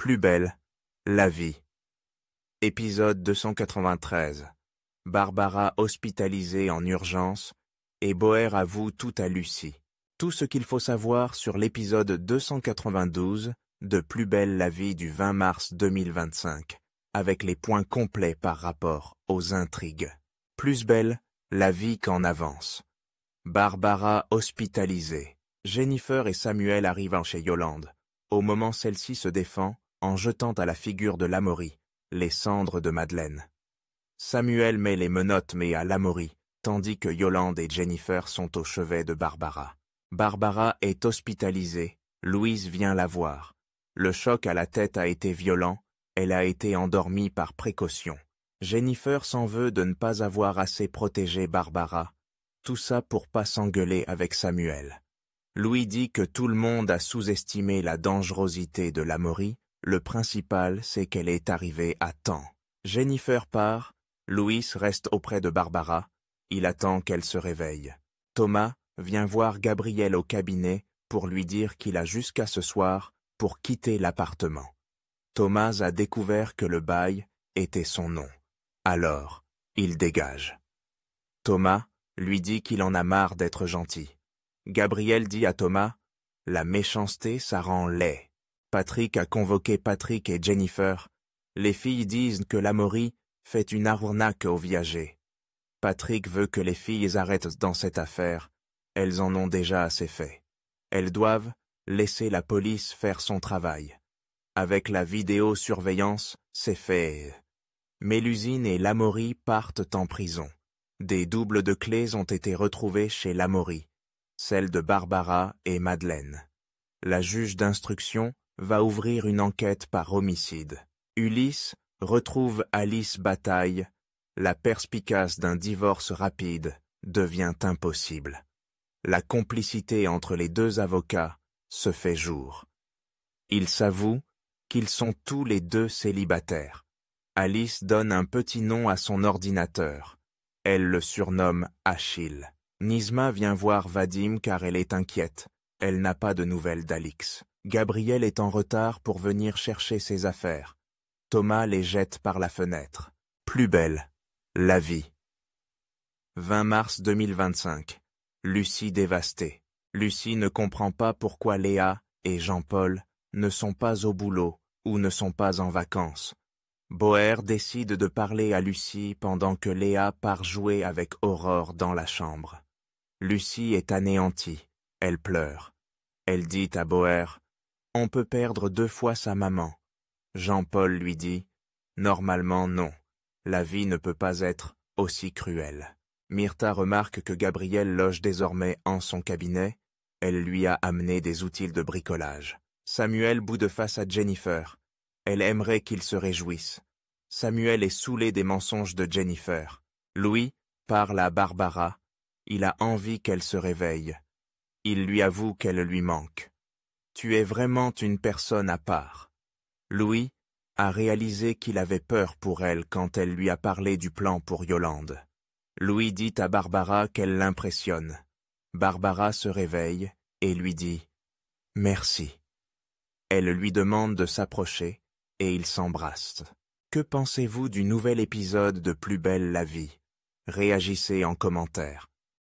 Plus belle, la vie. Épisode 293. Barbara hospitalisée en urgence, et Boer avoue tout à Lucie. Tout ce qu'il faut savoir sur l'épisode 292 de Plus belle la vie du 20 mars 2025, avec les points complets par rapport aux intrigues. Plus belle, la vie qu'en avance. Barbara hospitalisée. Jennifer et Samuel arrivent chez Yolande. Au moment celle-ci se défend, en jetant à la figure de Lamoury les cendres de Madeleine. Samuel met les menottes à Lamoury, tandis que Yolande et Jennifer sont au chevet de Barbara. Barbara est hospitalisée, Louise vient la voir. Le choc à la tête a été violent, elle a été endormie par précaution. Jennifer s'en veut de ne pas avoir assez protégé Barbara, tout ça pour pas s'engueuler avec Samuel. Louis dit que tout le monde a sous-estimé la dangerosité de Lamoury, le principal c'est qu'elle est arrivée à temps. Jennifer part, Louis reste auprès de Barbara, il attend qu'elle se réveille. Thomas vient voir Gabriel au cabinet pour lui dire qu'il a jusqu'à ce soir pour quitter l'appartement. Thomas a découvert que le bail était son nom. Alors, il dégage. Thomas lui dit qu'il en a marre d'être gentil. Gabriel dit à Thomas, « La méchanceté, ça rend laid. » Patrick a convoqué Patrick et Jennifer. Les filles disent que Lamoury fait une arnaque aux viagers. Patrick veut que les filles arrêtent dans cette affaire. Elles en ont déjà assez fait. Elles doivent laisser la police faire son travail. Avec la vidéosurveillance, c'est fait. Mélusine et Lamoury partent en prison. Des doubles de clés ont été retrouvées chez Lamoury, celles de Barbara et Madeleine. La juge d'instruction va ouvrir une enquête par homicide. Ulysse retrouve Alice Bataille. La perspicace d'un divorce rapide devient impossible. La complicité entre les deux avocats se fait jour. Ils s'avouent qu'ils sont tous les deux célibataires. Alice donne un petit nom à son ordinateur. Elle le surnomme Achille. Nisma vient voir Vadim car elle est inquiète. Elle n'a pas de nouvelles d'Alix. Gabriel est en retard pour venir chercher ses affaires. Thomas les jette par la fenêtre. Plus belle, la vie. 20 mars 2025. Lucie dévastée. Lucie ne comprend pas pourquoi Léa et Jean-Paul ne sont pas au boulot ou ne sont pas en vacances. Boer décide de parler à Lucie pendant que Léa part jouer avec Aurore dans la chambre. Lucie est anéantie, elle pleure. Elle dit à Boer, « On peut perdre 2 fois sa maman. » Jean-Paul lui dit, « Normalement non, la vie ne peut pas être aussi cruelle. » Myrtha remarque que Gabriel loge désormais en son cabinet, elle lui a amené des outils de bricolage. Samuel boude face à Jennifer. Elle aimerait qu'il se réjouisse. Samuel est saoulé des mensonges de Jennifer. Louis parle à Barbara. Il a envie qu'elle se réveille. Il lui avoue qu'elle lui manque. Tu es vraiment une personne à part. Louis a réalisé qu'il avait peur pour elle quand elle lui a parlé du plan pour Yolande. Louis dit à Barbara qu'elle l'impressionne. Barbara se réveille et lui dit « Merci ». Elle lui demande de s'approcher et ils s'embrassent. Que pensez-vous du nouvel épisode de Plus belle la vie? Réagissez en commentaire.